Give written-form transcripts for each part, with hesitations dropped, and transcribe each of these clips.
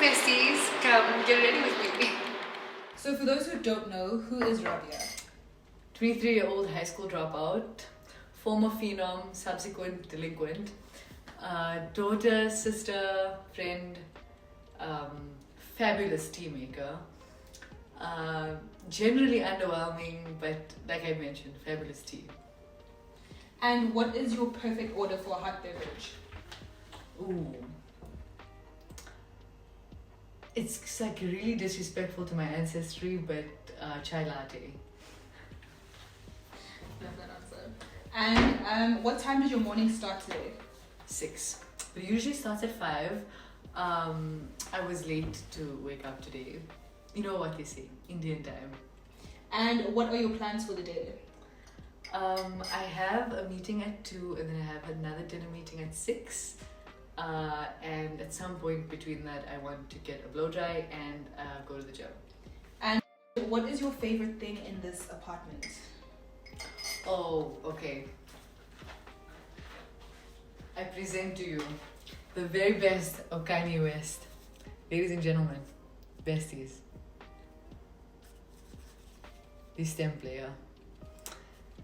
besties, come get ready with me. So for those who don't know, who is Rabia? 23-year-old high school dropout, former phenom, subsequent delinquent, daughter, sister, friend, fabulous tea maker, generally underwhelming, but like I mentioned, fabulous tea. And what is your perfect order for a hot beverage? Ooh. It's like really disrespectful to my ancestry, but chai latte. Love that answer. And what time does your morning start today? 6. It usually starts at 5. I was late to wake up today. You know what they say, Indian time. And what are your plans for the day? I have a meeting at 2 and then I have another dinner meeting at 6. And at some point between that, I want to get a blow dry and go to the gym. And what is your favorite thing in this apartment? Oh, okay. I present to you the very best of Kanye West. Ladies and gentlemen, besties. The stem player.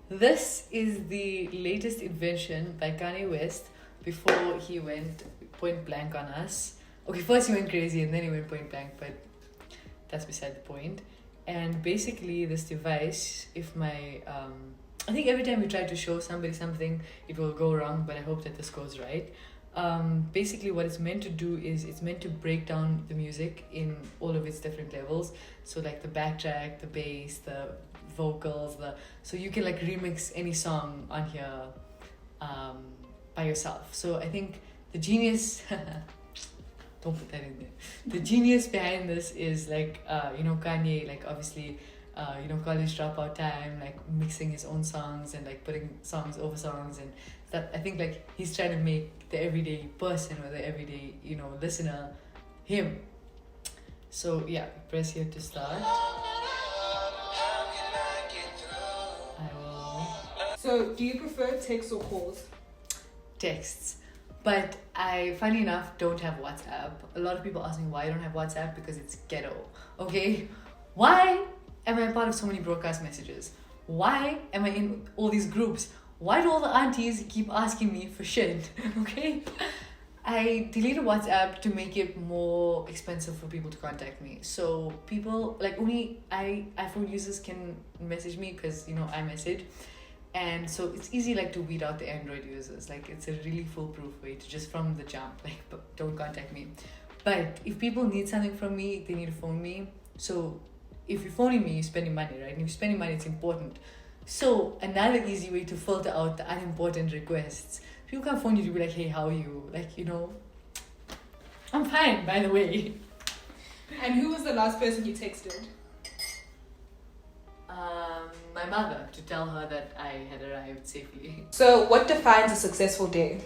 This is the latest invention by Kanye West before he went point blank on us. Okay, first he went crazy and then he went point blank, but that's beside the point. And basically this device, if my I think every time we try to show somebody something, it will go wrong, but I hope that this goes right. Basically what it's meant to do is it's meant to break down the music in all of its different levels. So like the backtrack, the bass, the vocals, so you can like remix any song on here by yourself. So I think the genius don't put that in there. The genius behind this is like Kanye, like obviously college dropout time, like mixing his own songs and like putting songs over songs, and that I think like he's trying to make the everyday person or the everyday listener him. So yeah, press here to start. I will. So do you prefer texts or calls? Texts. But I, funny enough, don't have WhatsApp. A lot of people ask me why I don't have WhatsApp, because it's ghetto. Okay? Why am I a part of so many broadcast messages? Why am I in all these groups? Why do all the aunties keep asking me for shit? Okay? I deleted WhatsApp to make it more expensive for people to contact me. So people, like only iPhone users can message me because, iMessage. And so it's easy like to weed out the Android users. Like it's a really foolproof way to just from the jump, like don't contact me. But if people need something from me, they need to phone me. So if you're phoning me, you're spending money, right? And if you're spending money, it's important. So another easy way to filter out the unimportant requests. People can't phone you to be like, hey, how are you? Like, I'm fine, by the way. And who was the last person you texted? My mother, to tell her that I had arrived safely. So what defines a successful day?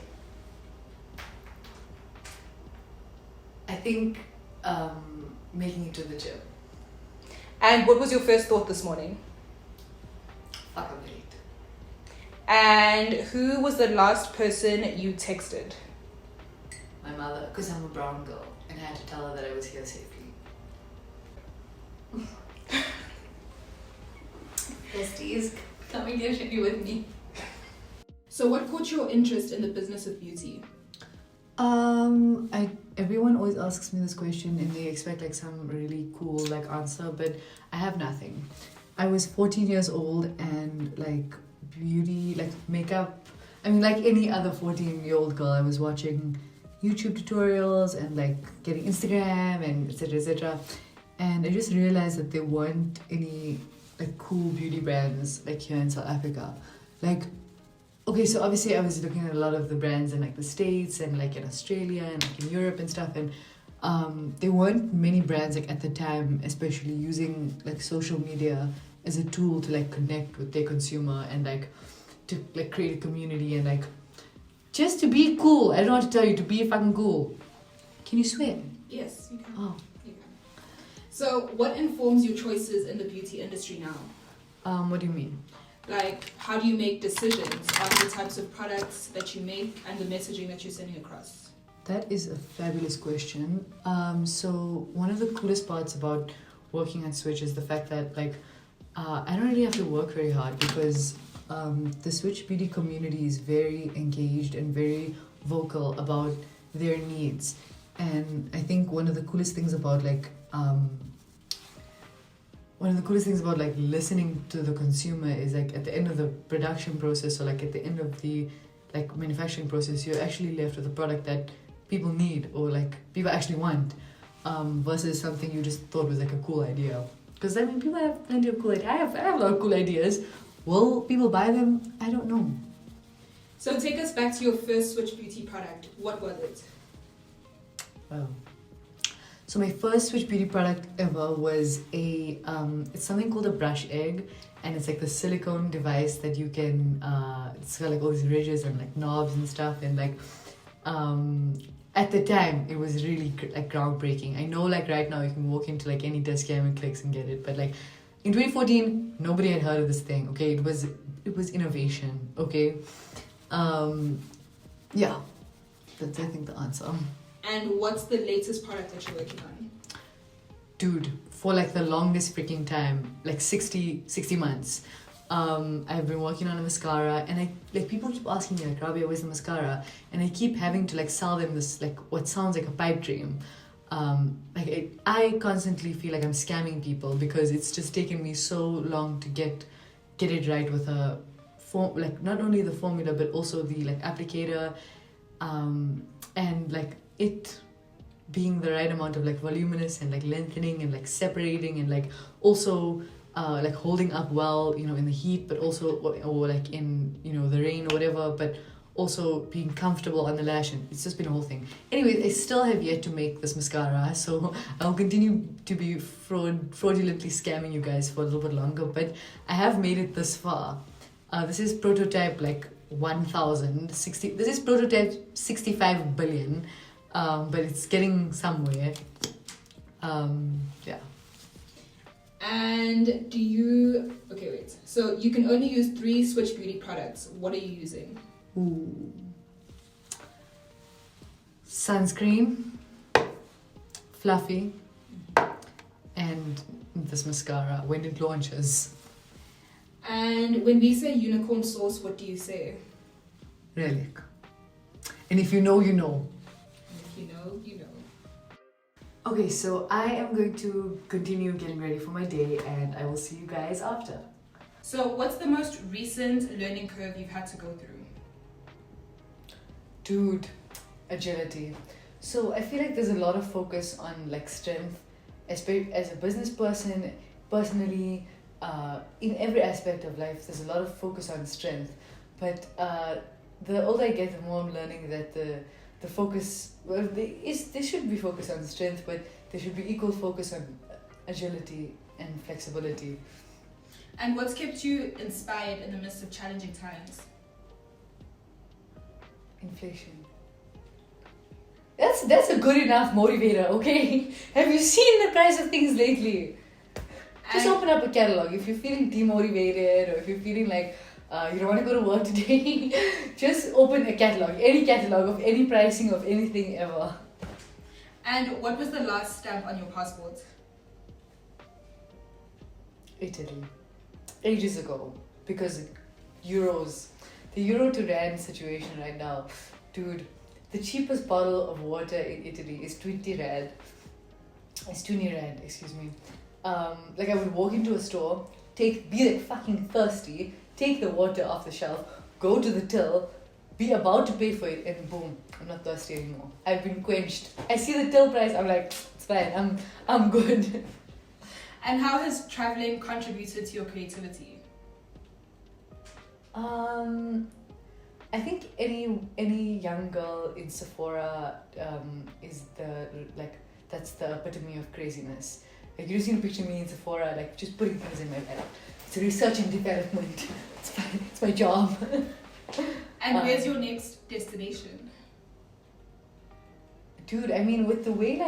I think making it to the gym. And what was your first thought this morning? Fuck, I'm late. And who was the last person you texted? My mother, because I'm a brown girl and I had to tell her that I was here safely. Besties, come and get ready with me. So what caught your interest in the business of beauty? Everyone always asks me this question and they expect like some really cool like answer, but I have nothing. I was 14 years old and like beauty, like makeup, like any other 14-year-old girl, I was watching YouTube tutorials and like getting Instagram and etc. And I just realized that there weren't any like cool beauty brands like here in South Africa. Like, okay, so obviously I was looking at a lot of the brands in like the States and like in Australia and like in Europe and stuff, and there weren't many brands like at the time, especially using like social media as a tool to like connect with their consumer and like to like create a community and like just to be cool. I don't know what to tell you, to be fucking cool. Can you swim? Yes, you can. Oh. So what informs your choices in the beauty industry now? What do you mean? Like, how do you make decisions on the types of products that you make and the messaging that you're sending across? That is a fabulous question. So one of the coolest parts about working on Switch is the fact that like I don't really have to work very hard because the Swiitch Beauty community is very engaged and very vocal about their needs. And I think one of the coolest things about listening to the consumer is like at the end of the production process or like at the end of the like manufacturing process, you're actually left with a product that people need or like people actually want, versus something you just thought was like a cool idea. Because I mean, people have plenty of cool ideas. I have a lot of cool ideas. Will people buy them? I don't know. So take us back to your first Swiitch Beauty product. What was it? Wow. So my first Swiitch Beauty product ever was it's something called a brush egg, and it's like the silicone device that you can, it's got like all these ridges and like knobs and stuff, and like, at the time it was really like groundbreaking. I know like right now you can walk into like any desk and clicks and get it, but like in 2014 nobody had heard of this thing. Okay, it was innovation. Okay, yeah, that's I think the answer. And what's the latest product that you're working on? Dude, for like the longest freaking time, like 60 months, I've been working on a mascara, and I like people keep asking me like, Rabia, where's the mascara? And I keep having to like sell them this like what sounds like a pipe dream. I constantly feel like I'm scamming people because it's just taken me so long to get it right with a form, like not only the formula but also the like applicator, and like it being the right amount of like voluminous and like lengthening and like separating and like also like holding up well, you know, in the heat, but also or like in, you know, the rain or whatever, but also being comfortable on the lash, and it's just been a whole thing. Anyway, I still have yet to make this mascara, so I'll continue to be fraudulently scamming you guys for a little bit longer, but I have made it this far. This is prototype like 1060, this is prototype 65 billion, but it's getting somewhere. Yeah. And okay, wait. So you can only use 3 Swiitch Beauty products. What are you using? Ooh. Sunscreen, Fluffy, and this mascara when it launches. And when we say unicorn sauce, what do you say? Really. And if you know, you know. If you know, you know. Okay, so I am going to continue getting ready for my day, and I will see you guys after. So what's the most recent learning curve you've had to go through? Dude, agility. So I feel like there's a lot of focus on like strength, as a business person, personally, in every aspect of life, there's a lot of focus on strength. But the older I get, the more I'm learning that the focus, well, there should be focus on strength, but there should be equal focus on agility and flexibility. And what's kept you inspired in the midst of challenging times? Inflation. That's a good enough motivator, okay? Have you seen the price of things lately? Just open up a catalog. If you're feeling demotivated or if you're feeling like you don't want to go to work today, just open a catalog. Any catalog of any pricing of anything ever. And what was the last stamp on your passport? Italy. Ages ago. Because euros. The euro to rand situation right now. Dude, the cheapest bottle of water in Italy is 20 rand. It's 20 rand, excuse me. Like I would walk into a store, be like fucking thirsty, take the water off the shelf, go to the till, be about to pay for it, and boom, I'm not thirsty anymore. I've been quenched. I see the till price, I'm like, it's fine, I'm good. And how has traveling contributed to your creativity? I think any young girl in Sephora is that's the epitome of craziness. Like you just need to picture me in Sephora, like just putting things in my bag. It's research and development. It's fine. It's my job. And where's your next destination? Dude, I mean, with the way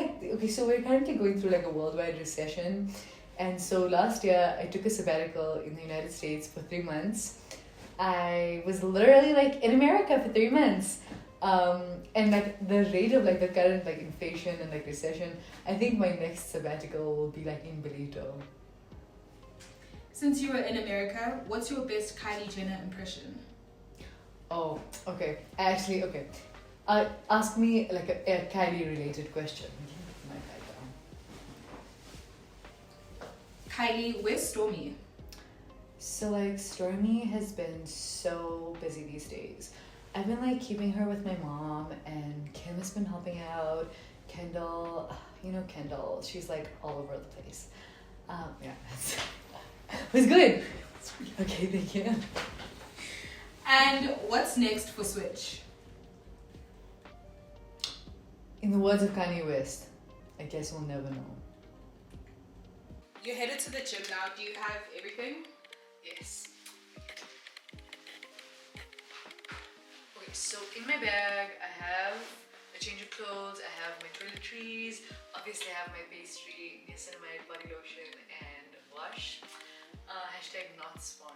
so we're currently going through like a worldwide recession, and so last year I took a sabbatical in the United States for 3 months. I was literally like in America for 3 months. And like the rate of like the current like inflation and like recession, I think my next sabbatical will be like in Belito. Since you were in America, what's your best Kylie Jenner impression? Oh, okay. Actually, okay. Ask me like a Kylie related question. My background. Kylie, where's Stormy? So like Stormy has been so busy these days. I've been like keeping her with my mom, and Kim has been helping out. Kendall, you know Kendall, she's like all over the place. Yeah, that's it was good. Okay, thank you. And what's next for Switch? In the words of Kanye West, I guess we'll never know. You're headed to the gym now. Do you have everything? Yes. Okay, so in my bag, I have a change of clothes, I have my toiletries, obviously I have my pastry, niacinamide, body lotion, and wash. Hashtag not spawn.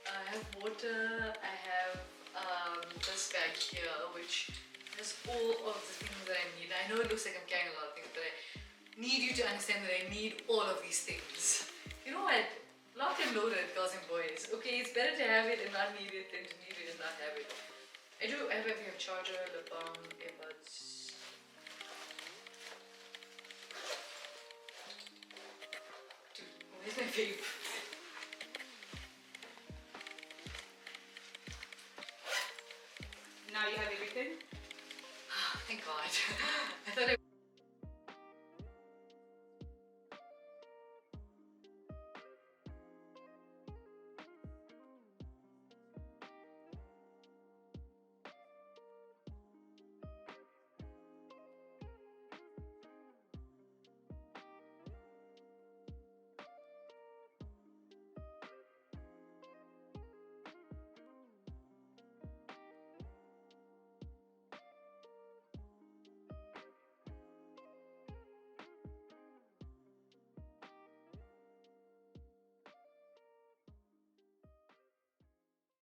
I have water, I have this bag here, which has all of the things that I need. I know it looks like I'm carrying a lot of things, but I need you to understand that I need all of these things. You know what? Locked and loaded, girls and boys. Okay, it's better to have it and not need it than to need it and not have it. I have a charger, lip balm, earbuds. Dude, where's my vape? Now you have everything? Thank God. I thought I